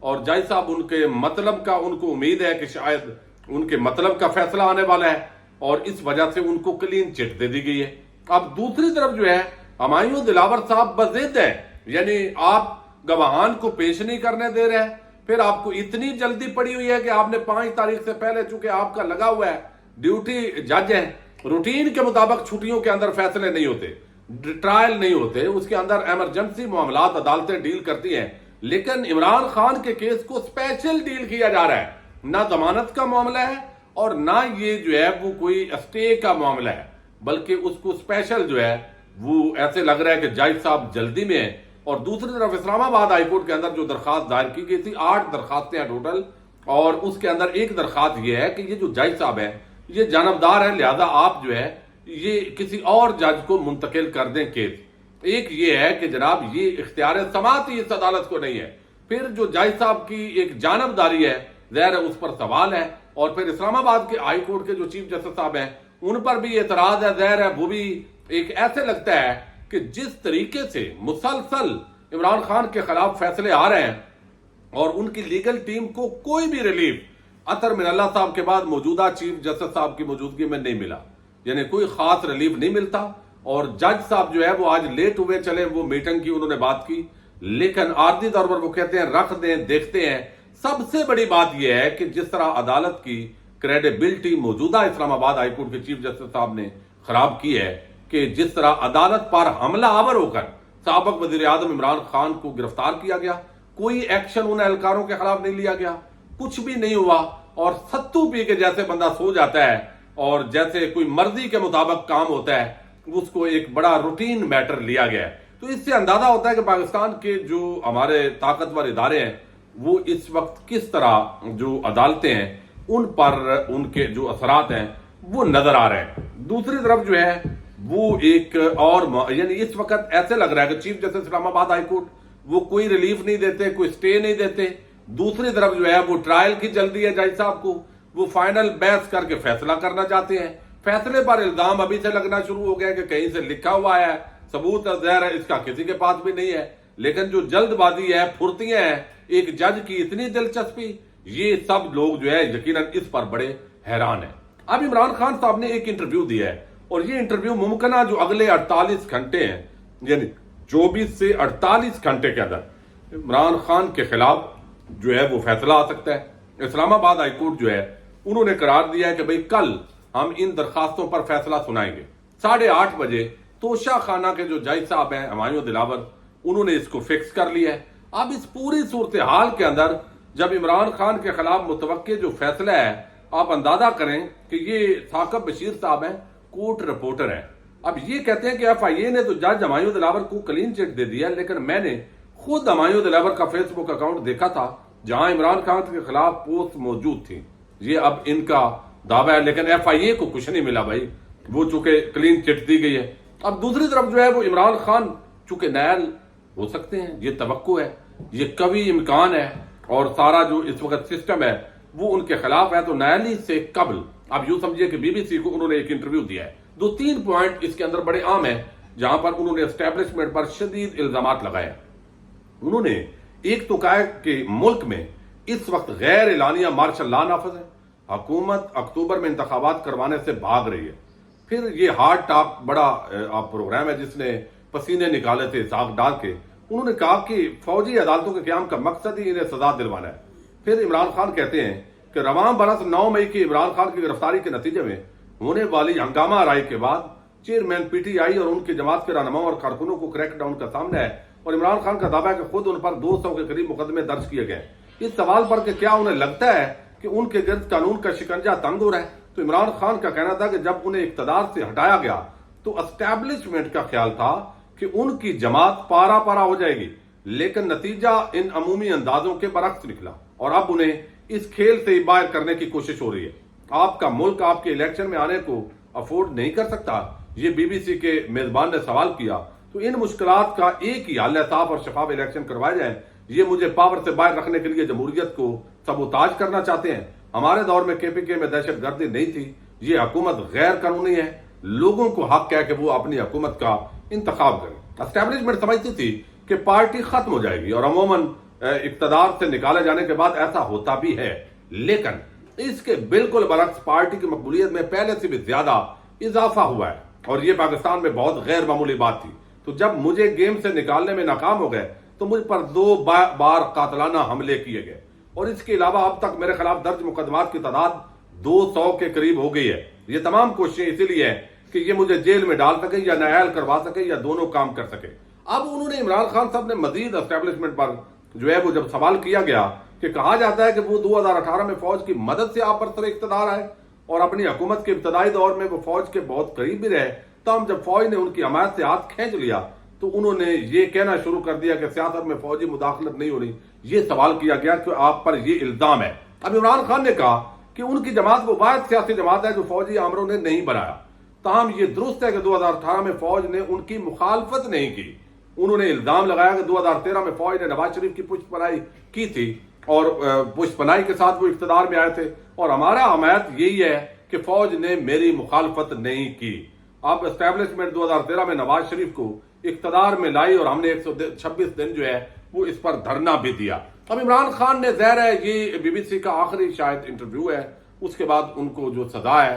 اور جج صاحب ان کے مطلب کا ان کو امید ہے کہ شاید ان کے مطلب کا فیصلہ آنے والا ہے اور اس وجہ سے ان کو کلین چٹ دے دی گئی ہے۔ اب دوسری طرف جو ہے ہمایوں دلاور صاحب بضد ہے، یعنی آپ گواہان کو پیش نہیں کرنے دے رہے، پھر آپ کو اتنی جلدی پڑی ہوئی ہے کہ آپ نے 5 تاریخ سے پہلے، چونکہ آپ کا لگا ہوا ہے ڈیوٹی جج ہے، روٹین کے مطابق چھٹیوں کے اندر فیصلے نہیں ہوتے، ٹرائل نہیں ہوتے، اس کے اندر ایمرجنسی معاملات عدالتیں ڈیل کرتی ہیں، لیکن عمران خان کے کیس کو اسپیشل ڈیل کیا جا رہا ہے، نہ ضمانت کا معاملہ ہے اور نہ یہ جو ہے وہ کوئی اسٹے کا معاملہ ہے، بلکہ اس کو اسپیشل جو ہے وہ ایسے لگ رہا ہے کہ جج صاحب جلدی میں ہے۔ اور دوسری طرف اسلام آباد ہائی کورٹ کے اندر جو درخواست دائر کی گئی تھی، 8 درخواستیں ہیں ٹوٹل، اور اس کے اندر ایک درخواست یہ ہے کہ یہ جو جج صاحب ہے یہ جانبدار ہے، لہذا آپ جو ہے یہ کسی اور جج کو منتقل کر دیں کیس۔ ایک یہ ہے کہ جناب یہ اختیار سماعت ہی اس عدالت کو نہیں ہے، پھر جو جج صاحب کی ایک جانبداری ہے ظاہر ہے اس پر سوال ہے، اور پھر اسلام آباد کے ہائی کورٹ کے جو چیف جسٹس صاحب ہیں ان پر بھی اعتراض ہے، ظاہر ہے وہ بھی ایک ایسے لگتا ہے کہ جس طریقے سے مسلسل عمران خان کے خلاف فیصلے آ رہے ہیں اور ان کی لیگل ٹیم کو کوئی بھی ریلیف اطہر من اللہ صاحب کے بعد موجودہ چیف جسٹس صاحب کی موجودگی میں نہیں ملا، یعنی کوئی خاص ریلیف نہیں ملتا، اور جج صاحب جو ہے وہ آج لیٹ ہوئے، چلے وہ میٹنگ کی انہوں نے بات کی، لیکن عارضی طور پر وہ کہتے ہیں رکھ دیں دیکھتے ہیں۔ سب سے بڑی بات یہ ہے کہ جس طرح عدالت کی کریڈیبلٹی موجودہ اسلام آباد ہائی کورٹ کے چیف جسٹس صاحب نے خراب کی ہے، کہ جس طرح عدالت پر حملہ آور ہو کر سابق وزیر اعظم عمران خان کو گرفتار کیا گیا، کوئی ایکشن ان اہلکاروں کے خلاف نہیں لیا گیا، کچھ بھی نہیں ہوا، اور ستو پی کے جیسے بندہ سو جاتا ہے اور جیسے کوئی مرضی کے مطابق کام ہوتا ہے، اس کو ایک بڑا روٹین میٹر لیا گیا ہے۔ تو اس سے اندازہ ہوتا ہے کہ پاکستان کے جو ہمارے طاقتور ادارے ہیں وہ اس وقت کس طرح جو عدالتیں ہیں ان پر ان کے جو اثرات ہیں وہ نظر آ رہے ہیں۔ دوسری طرف جو ہے وہ ایک اور یعنی اس وقت ایسے لگ رہا ہے کہ چیف جسٹس اسلام آباد ہائی کورٹ وہ کوئی ریلیف نہیں دیتے، کوئی سٹے نہیں دیتے، دوسری طرف جو ہے وہ ٹرائل کی جلدی ہے جج صاحب کو، وہ فائنل بحث کر کے فیصلہ کرنا چاہتے ہیں، فیصلے پر الزام ابھی سے لگنا شروع ہو گیا کہ کہیں سے لکھا ہوا ہے، ثبوت ظاہر ہے اس کا کسی کے پاس بھی نہیں ہے، لیکن جو جلد بازی ہے، پھرتیاں ہیں، ایک جج کی اتنی دلچسپی، یہ سب لوگ جو ہے یقیناً اس پر بڑے حیران ہیں۔ اب عمران خان صاحب نے ایک انٹرویو دیا ہے، اور یہ انٹرویو ممکنہ جو اگلے 48 گھنٹے ہیں، یعنی 24 سے 48 گھنٹے کے اندر عمران خان کے خلاف جو ہے وہ فیصلہ آ سکتا ہے۔ اسلام آباد ہائی کورٹ جو ہے انہوں نے قرار دیا ہے کہ بھئی کل ہم ان درخواستوں پر فیصلہ سنائیں گے 8:30 بجے۔ توشہ خانہ کے جو جج صاحب ہیں ہمایوں دلاور، انہوں نے اس کو فکس کر لیا ہے۔ اب اس پوری صورتحال کے اندر جب عمران خان کے خلاف متوقع جو فیصلہ ہے، آپ اندازہ کریں کہ یہ ثاقب بشیر صاحب ہیں، کورٹ رپورٹر ہیں، اب یہ کہتے ہیں کہ ایف آئی اے نے تو جج ہمایوں دلاور کو کلین چٹ دے دیا، لیکن میں نے خود ہمایوں دلاور کا فیس بک اکاؤنٹ دیکھا تھا جہاں عمران خان کے خلاف پوسٹ موجود تھی۔ یہ اب ان کا دعویٰ ہے، لیکن ایف آئی اے کو کچھ نہیں ملا بھائی، وہ چونکہ کلین چٹ دی گئی ہے۔ اب دوسری طرف جو ہے وہ عمران خان چونکہ نائل ہو سکتے ہیں، یہ توقع ہے، یہ قوی امکان ہے، اور سارا جو اس وقت سسٹم ہے وہ ان کے خلاف ہے، تو نائلی سے قبل اب یوں سمجھیے کہ بی بی سی کو انہوں نے ایک انٹرویو دیا ہے۔ 2-3 پوائنٹ اس کے اندر بڑے عام ہیں جہاں پر انہوں نے اسٹیبلشمنٹ پر شدید الزامات لگائے۔ انہوں نے ایک تو کہا کہ ملک میں اس وقت غیر اعلانیہ مارشل لا نافذ ہے، حکومت اکتوبر میں انتخابات کروانے سے بھاگ رہی ہے۔ پھر یہ ہارڈ ٹاک بڑا پروگرام ہے جس نے پسینے نکالے تھے ساکھ ڈال کے، انہوں نے کہا کہ فوجی عدالتوں کے قیام کا مقصد ہی انہیں سزا دلوانا ہے۔ پھر عمران خان کہتے ہیں کہ رواں برس 9 مئی کی عمران خان کی گرفتاری کے نتیجے میں ہونے والی ہنگامہ آرائی کے بعد چیئرمین پی ٹی آئی اور ان کی جماعت کے رہنماؤں اور کارکنوں کو کریک ڈاؤن کا سامنا ہے، اور عمران خان کا دعویٰ ہے کہ خود ان پر 200 کے قریب مقدمے درج کیے گئے۔ اس سوال پر کہ کیا انہیں لگتا ہے کہ ان کے گرد قانون کا شکنجہ تنگ ہو رہا ہے، تو عمران خان کا کہنا تھا کہ جب انہیں اقتدار سے ہٹایا گیا تو اسٹیبلشمنٹ کا خیال تھا کہ ان کی جماعت پارا پارا ہو جائے گی، لیکن نتیجہ ان عمومی اندازوں کے برعکس نکلا، اور اب انہیں اس کھیل سے باہر کرنے کی کوشش ہو رہی ہے۔ آپ کا ملک آپ کے الیکشن میں آنے کو افورڈ نہیں کر سکتا، یہ بی بی سی کے میزبان نے سوال کیا، تو ان مشکلات کا ایک ہی حل ہے، صاف اور شفاف الیکشن کروائے جائیں۔ یہ مجھے پاور سے باہر رکھنے کے لیے جمہوریت کو سبوتاج کرنا چاہتے ہیں۔ ہمارے دور میں کے پی کے میں دہشت گردی نہیں تھی، یہ حکومت غیر قانونی ہے، لوگوں کو حق ہے کہ وہ اپنی حکومت کا انتخاب کریں۔ اسٹیبلشمنٹ سمجھتی تھی کہ پارٹی ختم ہو جائے گی، اور عموماً اقتدار سے نکالے جانے کے بعد ایسا ہوتا بھی ہے، لیکن اس کے بالکل برعکس پارٹی کی مقبولیت میں پہلے سے بھی زیادہ اضافہ ہوا ہے، اور یہ پاکستان میں بہت غیر معمولی بات تھی۔ تو جب مجھے گیم سے نکالنے میں ناکام ہو گئے تو مجھ پر 2 بار قاتلانہ حملے کیے گئے، اور اس کے علاوہ اب تک میرے خلاف درج مقدمات کی تعداد 200 کے قریب ہو گئی ہے۔ یہ تمام کوششیں اسی لیے ہیں کہ یہ مجھے جیل میں ڈال سکے یا نااہل کروا سکے یا دونوں کام کر سکے۔ اب انہوں نے عمران خان صاحب نے مزید اسٹیبلشمنٹ پر جو ہے وہ جب سوال کیا گیا کہ کہا جاتا ہے کہ وہ 2018 میں فوج کی مدد سے آپ پر سر اقتدار آئے اور اپنی حکومت کے ابتدائی دور میں وہ فوج کے بہت قریب بھی رہے، تاہم جب فوج نے ان کی حمایت سے ہاتھ کھینچ لیا تو انہوں نے یہ کہنا شروع کر دیا کہ سیاست میں فوجی مداخلت نہیں ہو رہی۔ یہ سوال کیا گیا کہ آپ پر یہ الزام ہے۔ اب عمران خان نے کہا کہ ان کی جماعت وہ واحد سیاسی جماعت ہے جو فوجی آمروں نے نہیں بنایا، تاہم یہ درست ہے کہ 2018 میں فوج نے ان کی مخالفت نہیں کی۔ انہوں نے الزام لگایا کہ 2013 میں فوج نے نواز شریف کی پشت پناہی کی تھی اور پشت پناہی کے ساتھ وہ اقتدار میں آئے تھے، اور ہمارا حمایت یہی ہے کہ فوج نے میری مخالفت نہیں کی۔ اب اسٹیبلشمنٹ 2013 میں نواز شریف کو اقتدار میں لائی اور ہم نے 126 دن جو ہے وہ اس پر دھرنا بھی دیا۔ اب عمران خان نے ظاہر ہے یہ BBC کا آخری شاید انٹرویو ہے، اس کے بعد ان کو جو سزا ہے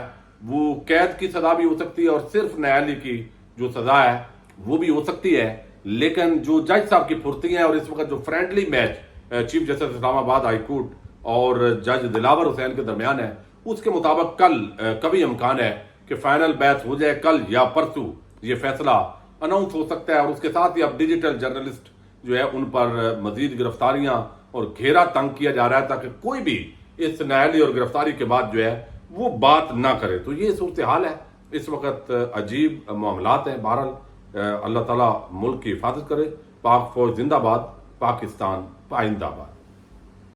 وہ قید کی سزا بھی ہو سکتی ہے اور صرف نااہلی کی جو سزا ہے وہ بھی ہو سکتی ہے، لیکن جو جج صاحب کی پھرتی ہیں اور اس وقت جو فرینڈلی میچ چیف جسٹس اسلام آباد ہائی کورٹ اور جج دلاور حسین کے درمیان ہے، اس کے مطابق کل کبھی امکان ہے کہ فائنل بیچ ہو جائے، کل یا پرسوں یہ فیصلہ اناؤنس ہو سکتا ہے، اور اس کے ساتھ ہی اب ڈیجیٹل جرنلسٹ جو ہے ان پر مزید گرفتاریاں اور گھیرا تنگ کیا جا رہا ہے تاکہ کوئی بھی اس نااہلی اور گرفتاری کے بعد جو ہے وہ بات نہ کرے۔ تو یہ صورتحال ہے، اس وقت عجیب معاملات ہیں۔ بہرحال اللہ تعالیٰ ملک کی حفاظت کرے۔ پاک فوج زندہ باد، پاکستان پائندہ باد۔